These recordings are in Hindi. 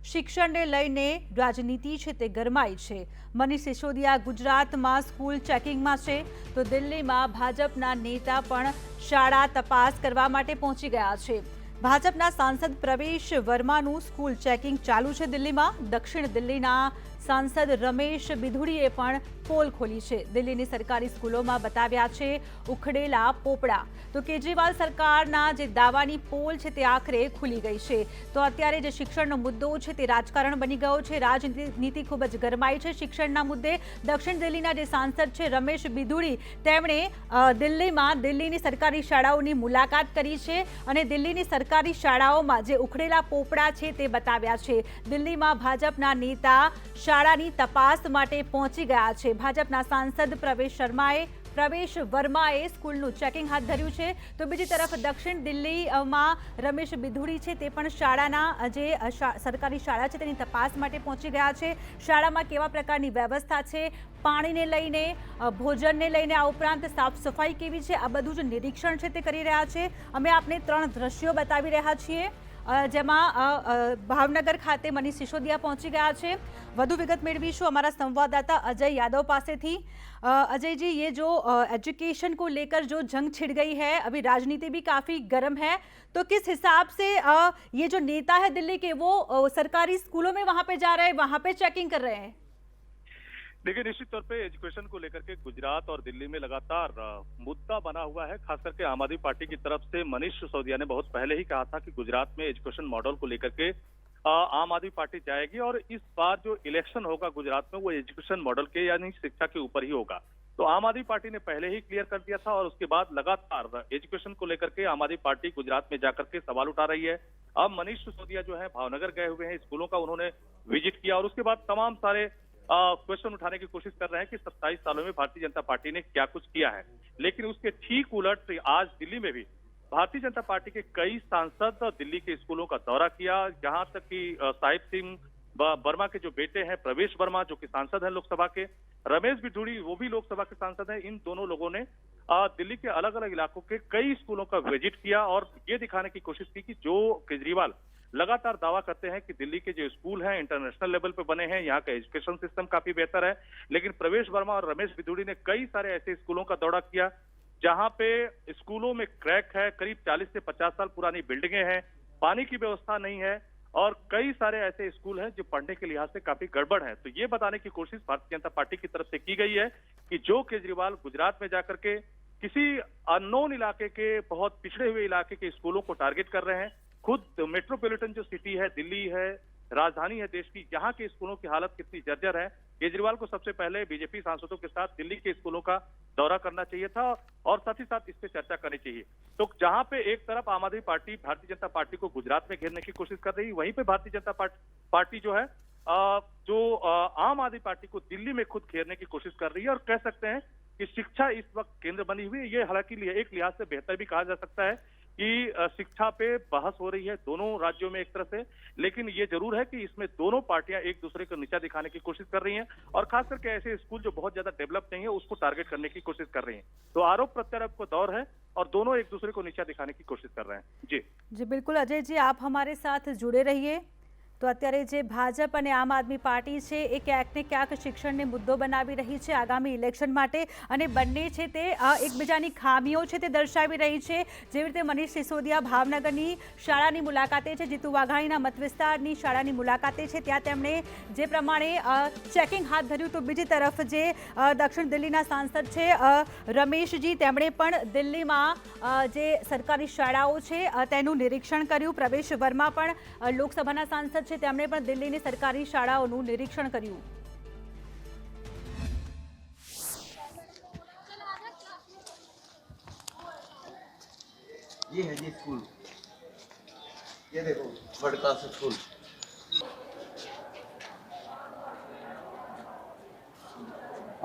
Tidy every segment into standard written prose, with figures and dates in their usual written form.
શિક્ષણને લઈને રાજનીતિ છે તે ગરમાઈ છે। મનીષ સિસોદિયા ગુજરાતમાં સ્કૂલ ચેકિંગમાં છે તો દિલ્હીમાં ભાજપના નેતા પણ શાળા તપાસ કરવા માટે પહોંચી ગયા છે। ભાજપના સાંસદ પ્રવેશ વર્માનું સ્કૂલ ચેકિંગ ચાલુ છે દિલ્હીમાં। દક્ષિણ દિલ્હીના सांसद रमेश बिधुड़ीए पण पोल खोली है। दिल्ली सरकारी स्कूलों में बताव्या छे उखड़ेला पोपड़ा। तो केजरीवाल सरकारना जे दावानी पोल है ते आखरे खुली गई है। तो अत्यारे जे शिक्षणनो मुद्दो है ते राजकारण बनी गयो है। राजनीति खूब ज गरमाई है शिक्षणना मुद्दे। दक्षिण दिल्लीना जे सांसद है रमेश बिधुड़ी तेमणे दिल्लीमां दिल्लीनी सरकारी शाळाओनी मुलाकात करी है अने दिल्लीनी सरकारी शाळाओमां जे उखड़ेला पोपड़ा है ते बताव्या छे। दिल्लीमां भाजपना नेता शाळानी तपास माटे पहोंची गया है। भाजपना सांसद प्रवेश वर्माए स्कूलનું ચેકિંગ હાથ ધર્યું છે। તો બીજી તરફ દક્ષિણ દિલ્હીમાં રમેશ બિધુડી છે તે પણ શાળાના જે સરકારી શાળા છે તેની તપાસ માટે પહોંચી ગયા છે। શાળામાં કેવા પ્રકારની વ્યવસ્થા છે, પાણીને લઈને, ભોજનને લઈને, આ ઉપરાંત સાફ સફાઈ કેવી છે, આ બધું જ નિરીક્ષણ છે તે કરી રહ્યા છે। અમે આપને 3 દ્રશ્યો બતાવી રહ્યા છીએ જેમાં ભાવનગર ખાતે મનીષ સિસોદિયા પહોંચી ગયા છે। વધુ વિગત મેળવીશું हमारा संवाददाता अजय यादव पासे थी। अजय जी, ये जो एजुकेशन को लेकर जो जंग छिड़ गई है, अभी राजनीति भी काफी गर्म है, तो किस हिसाब से ये जो नेता है दिल्ली के वो सरकारी स्कूलों में वहां पे जा रहे हैं, वहां पे चेकिंग कर रहे हैं? देखिए, निश्चित तौर पे एजुकेशन को लेकर के गुजरात और दिल्ली में लगातार मुद्दा बना हुआ है। खास करके आम आदमी पार्टी की तरफ से मनीष सिसोदिया ने बहुत पहले ही कहा था कि गुजरात में एजुकेशन मॉडल को लेकर के आम आदमी पार्टी जाएगी और इस बार जो इलेक्शन होगा गुजरात में वो एजुकेशन मॉडल के यानी शिक्षा के ऊपर ही होगा। तो आम आदमी पार्टी ने पहले ही क्लियर कर दिया था और उसके बाद लगातार एजुकेशन को लेकर के आम आदमी पार्टी गुजरात में जाकर के सवाल उठा रही है। अब मनीष सिसोदिया जो है भावनगर गए हुए हैं, स्कूलों का उन्होंने विजिट किया और उसके बाद तमाम सारे क्वेश्चन उठाने की कोशिश कर रहे हैं कि 27 सालों में भारतीय जनता पार्टी ने क्या कुछ किया है। लेकिन उसके ठीक उलट आज दिल्ली में भी भारतीय जनता पार्टी के कई सांसद दिल्ली के स्कूलों का दौरा किया। जहां तक कि साहिब सिंह वर्मा के जो बेटे हैं प्रवेश वर्मा जो कि सांसद हैं लोकसभा के, रमेश बिधुड़ी वो भी लोकसभा के सांसद हैं, इन दोनों लोगों ने दिल्ली के अलग अलग इलाकों के कई स्कूलों का विजिट किया और ये दिखाने की कोशिश की कि जो केजरीवाल लगातार दावा करते हैं कि दिल्ली के जो स्कूल हैं इंटरनेशनल लेवल पे बने हैं, यहाँ का एजुकेशन सिस्टम काफी बेहतर है। लेकिन प्रवेश वर्मा और रमेश बिधुड़ी ने कई सारे ऐसे स्कूलों का दौरा किया जहां पे स्कूलों में क्रैक है, करीब 40 से 50 साल पुरानी बिल्डिंगें हैं, पानी की व्यवस्था नहीं है और कई सारे ऐसे स्कूल हैं जो पढ़ने के लिहाज से काफी गड़बड़ है। तो ये बताने की कोशिश भारतीय जनता पार्टी की तरफ से की गई है कि जो केजरीवाल गुजरात में जाकर के किसी अननोन इलाके के बहुत पिछड़े हुए इलाके के स्कूलों को टारगेट कर रहे हैं। खुद मेट्रोपॉलिटन जो सिटी है, दिल्ली है, राजधानी है देश की, यहाँ के स्कूलों की हालत कितनी जर्जर है। केजरीवाल को सबसे पहले बीजेपी सांसदों के साथ दिल्ली के स्कूलों का दौरा करना चाहिए था और साथ ही साथ इस पे चर्चा करनी चाहिए। तो जहां पे एक तरफ आम आदमी पार्टी भारतीय जनता पार्टी को गुजरात में घेरने की कोशिश कर रही है, वहीं पे भारतीय जनता पार्टी जो है आम आदमी पार्टी को दिल्ली में खुद घेरने की कोशिश कर रही है। और कह सकते हैं कि शिक्षा इस वक्त केंद्र बनी हुई है। ये हालांकि एक लिहाज से बेहतर भी कहा जा सकता है कि शिक्षा पे बहस हो रही है दोनों राज्यों में एक तरह से, लेकिन ये जरूर है कि इसमें दोनों पार्टियां एक दूसरे को नीचा दिखाने की कोशिश कर रही हैं और खास करके ऐसे स्कूल जो बहुत ज्यादा डेवलप नहीं है उसको टारगेट करने की कोशिश कर रही हैं। तो आरोप प्रत्यारोप का दौर है और दोनों एक दूसरे को नीचा दिखाने की कोशिश कर रहे हैं। जी बिल्कुल अजय जी, आप हमारे साथ जुड़े रहिए। तो अत्यारे जे भाजप अने आम आदमी पार्टी छे ए क्यांक ने क्यांक शिक्षणने मुद्दो बनावी रही छे आगामी इलेक्शन माटे अने बंने छे ते एकबीजानी खामीओ छे ते दर्शावी रही छे। जेवी रीते मनीष सिसोदिया भावनगरनी शाळानी मुलाकाते छे, जीतू वाघाणीना मत विस्तारनी शाळानी मुलाकाते छे, त्यां तेमणे जे प्रमाणे चेकिंग हाथ धर्युं। तो बीजी तरफ जे दक्षिण दिल्लीना सांसद छे रमेशजी तेमणे पण दिल्हीमां जे सरकारी शाळाओ छे तेनुं निरीक्षण कर्युं। प्रवेश वर्मा पण लोकसभाना सांसद છે તેમણે પણ દિલ્હીની સરકારી શાળાઓનું નિરીક્ષણ કર્યું। ये है जी स्कूल, ये देखो वर्ल्ड क्लास स्कूल।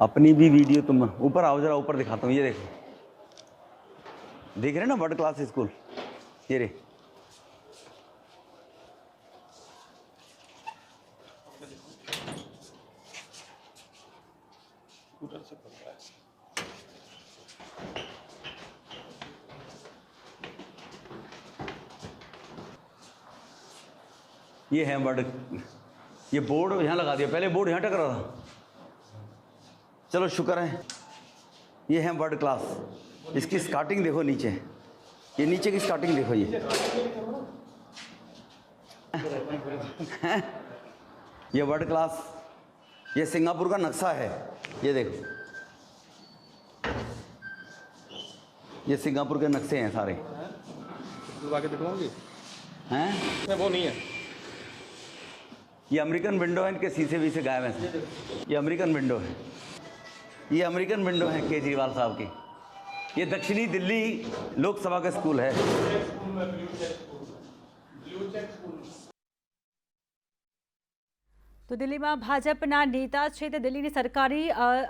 अपनी भी वीडियो तुम ऊपर आओ, जरा ऊपर दिखाता हूँ। ये देखो, देख रहे हैं ना वर्ल्ड क्लास स्कूल, ये रे। ये है वर्ड, ये बोर्ड यहाँ लगा दिया, पहले बोर्ड यहाँ टकरा था। चलो शुक्र है। ये है वर्ड क्लास, इसकी स्टार्टिंग देखो नीचे, ये नीचे की स्टार्टिंग देखो ये वर्ड क्लास, ये सिंगापुर का नक्शा है, ये देखो, ये सिंगापुर के नक्शे हैं सारे। आगे दिखवाओगे हैं? वो नहीं है। ये अमेरिकन विंडो है, इनके शीशे वीसे गायब हैं। ये अमेरिकन विंडो है, ये अमेरिकन विंडो है केजरीवाल साहब की। ये दक्षिणी दिल्ली लोकसभा का स्कूल है। તો દિલ્હીમાં ભાજપના નેતા છે તે દિલ્હીની સરકારી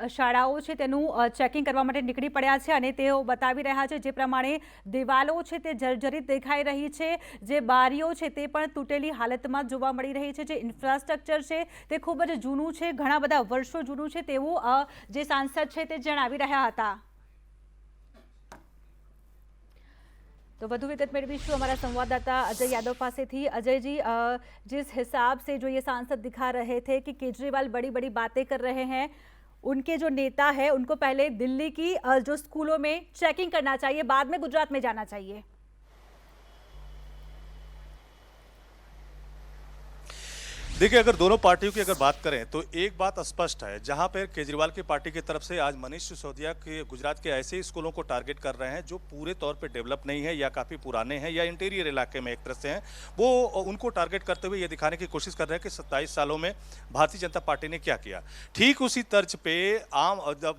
શાળાઓ છે તેનું ચેકિંગ કરવા માટે નીકળી પડ્યા છે અને તેઓ બતાવી રહ્યા છે જે પ્રમાણે દિવાલો છે તે જર્જરિત દેખાઈ રહી છે, જે બારીઓ છે તે પણ તૂટેલી હાલતમાં જોવા મળી રહી છે, જે ઇન્ફ્રાસ્ટ્રક્ચર છે તે ખૂબ જ જૂનું છે, ઘણા બધા વર્ષો જૂનું છે તેવું જે સાંસદ છે તે જણાવી રહ્યા હતા। तो વધુ વિગત મેળવીશું हमारा संवाददाता अजय यादव पासेथी। अजय जी, जिस हिसाब से जो ये सांसद दिखा रहे थे कि केजरीवाल बड़ी बड़ी बातें कर रहे हैं, उनके जो नेता है उनको पहले दिल्ली की जो स्कूलों में चेकिंग करना चाहिए, बाद में गुजरात में जाना चाहिए। देखिए, अगर दोनों पार्टियों की अगर बात करें तो एक बात स्पष्ट है, जहां पर केजरीवाल की पार्टी की तरफ से आज मनीष सिसोदिया के गुजरात के ऐसे स्कूलों को टारगेट कर रहे हैं जो पूरे तौर पे डेवलप नहीं है या काफ़ी पुराने हैं या इंटीरियर इलाके में एक तरह से हैं, वो उनको टारगेट करते हुए ये दिखाने की कोशिश कर रहे हैं कि 27 सालों में भारतीय जनता पार्टी ने क्या किया। ठीक उसी तर्ज पे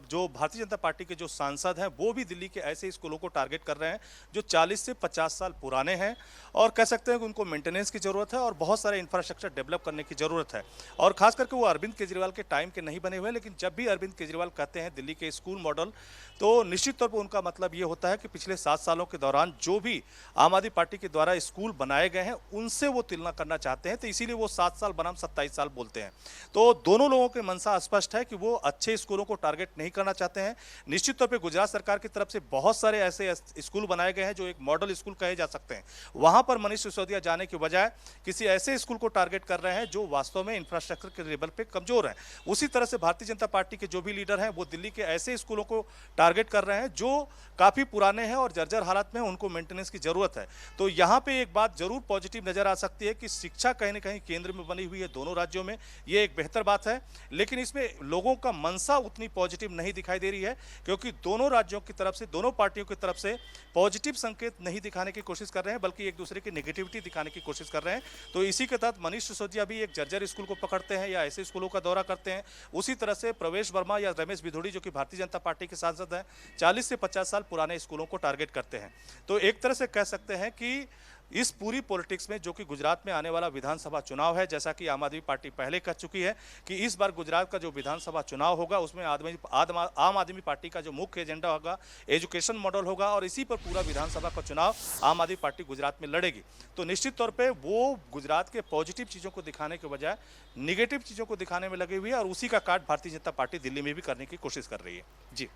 जो भारतीय जनता पार्टी के जो सांसद हैं वो भी दिल्ली के ऐसे स्कूलों को टारगेट कर रहे हैं जो 40 से 50 साल पुराने हैं और कह सकते हैं कि उनको मेंटेनेंस की जरूरत है और बहुत सारे इंफ्रास्ट्रक्चर डेवलप करने की जरूरत है। और खास करके वो अरविंद केजरीवाल के टाइम के नहीं बने हुए, लेकिन जब भी अरविंद केजरीवाल कहते हैं दिल्ली के स्कूल मॉडल, तो निश्चित तौर पर उनका मतलब ये होता है कि पिछले 7 सालों के दौरान जो भी आम आदमी पार्टी के द्वारा स्कूल बनाए गए हैं उनसे वो तुलना करना चाहते हैं, तो इसीलिए वो 7 साल बनाम 27 साल बोलते हैं। तो दोनों लोगों के मनसा स्पष्ट है कि वो अच्छे स्कूलों को टारगेट नहीं करना चाहते हैं। निश्चित तौर पर गुजरात सरकार की तरफ से बहुत सारे ऐसे स्कूल बनाए गए हैं जो एक मॉडल स्कूल कहे जा सकते हैं, वहां पर मनीष सिसोदिया जाने की बजाय किसी ऐसे स्कूल को टारगेट कर रहे हैं जो वास्तव में इंफ्रास्ट्रक्चर के लेवल पे कमजोर है। उसी तरह से भारतीय जनता पार्टी के जो भी लीडर हैं वो दिल्ली के ऐसे स्कूलों को टारगेट कर रहे हैं जो काफी पुराने हैं और जर्जर हालत में, उनको मेंटेनेंस की जरूरत है। तो यहां पे एक बात जरूर पॉजिटिव नजर आ सकती है कि शिक्षा कहीं ना कहीं केंद्र में बनी हुई है दोनों राज्यों में, ये एक बेहतर बात है। लेकिन इसमें लोगों का मनसा उतनी पॉजिटिव नहीं दिखाई दे रही है, क्योंकि दोनों राज्यों की तरफ से, दोनों पार्टियों की तरफ से पॉजिटिव संकेत नहीं दिखाने की कोशिश कर रहे हैं, बल्कि एक दूसरे की नेगेटिविटी दिखाने की कोशिश कर रहे हैं। तो इसी के तहत मनीष सिसोदिया भी एक जर्जर स्कूल को पकड़ते हैं या ऐसे स्कूलों का दौरा करते हैं। उसी तरह से प्रवेश वर्मा या रमेश भिधोड़ी जो कि भारतीय जनता पार्टी के सांसद हैं, 40 से 50 साल पुराने स्कूलों को टारगेट करते हैं। तो एक तरह से कह सकते हैं कि इस पूरी पॉलिटिक्स में जो कि गुजरात में आने वाला विधानसभा चुनाव है, जैसा कि आम आदमी पार्टी पहले कह चुकी है कि इस बार गुजरात का जो विधानसभा चुनाव होगा उसमें आम आदमी पार्टी का जो मुख्य एजेंडा होगा एजुकेशन मॉडल होगा और इसी पर पूरा विधानसभा का चुनाव आम आदमी पार्टी गुजरात में लड़ेगी। तो निश्चित तौर पर वो गुजरात के पॉजिटिव चीज़ों को दिखाने के बजाय निगेटिव चीज़ों को दिखाने में लगी हुई है और उसी का काट भारतीय जनता पार्टी दिल्ली में भी करने की कोशिश कर रही है। जी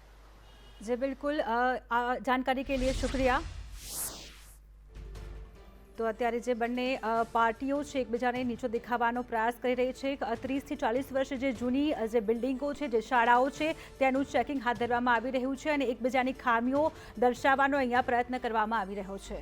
बिल्कुल, जानकारी के लिए शुक्रिया। तो अत्यारे जे बंने पार्टीओ छे एकबीजाने नीचो देखावानो प्रयास करी रही छे। 30 થી 40 वर्ष जे जूनी जे बिल्डिंगो छे, जे शाळाओ छे तेनुं चेकिंग हाथ धरवामां आवी रह्युं छे अने एकबीजानी खामीओ दर्शावવાનો અહીંયા પ્રયત્ન કરવામાં આવી રહ્યો છે।